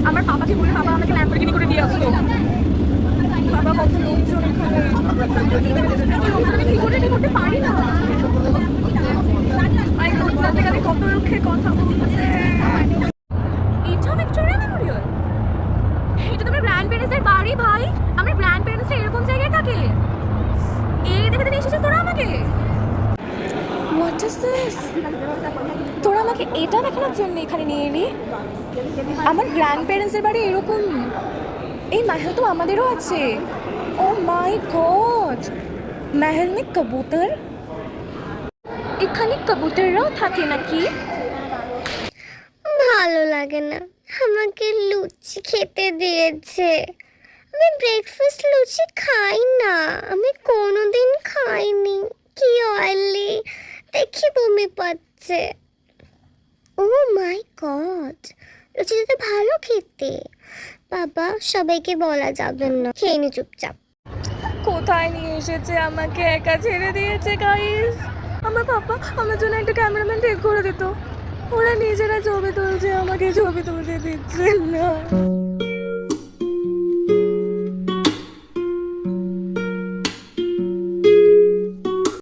আমার বাবাকে বলে বাবা আমাকে ল্যাম্বরগিনি করে দিয়ে আসতো। বাবা কত লোকজন এখানে, কি করে করতে পারি না। কত লোকের কথা বলছে। এটা ভিক্টোরিয়া মেমোরিয়াল, এটা তোমার গ্র্যান্ড প্যারেন্টসের বাড়ি ভাই। আমার গ্র্যান্ড প্যারেন্টসরা এরকম জায়গায় থাকে। এই দেখে এসেছিস তোরা আমাকে। What is this? তোরা আমাকে এটা দেখানোর জন্য এখানে নিয়ে এলি? আমার গ্র্যান্ড প্যারেন্টসের বাড়ি এরকম। এই महल তো আমাদেরও আছে। ও মাই গড, महल में কবুতর? এখানে কবুতররাও থাকে নাকি? ভালো লাগে না, আমাকে লুচি খেতে দিয়েছে। আমি ব্রেকফাস্ট লুচি খাই না, আমি কোনোদিন খাইনি। কি অয়েলি, দেখি বমি পাচ্ছে। ও মাই গড, লুচিটা তো ভালো খেতে। বাবা, সবাইকে বলা যাবে না, খেয়ে নি চুপচাপ। কোথায় নিয়ে এসেছে আমাকে, একা ছেড়ে দিয়েছে গাইস। আমার পাপা আমার জন্য একটা ক্যামেরাম্যান ঠিক করে দিত, ওরা নিজেরা ছবি তুলছে, আমাকে ছবি তুলতে দিচ্ছে না।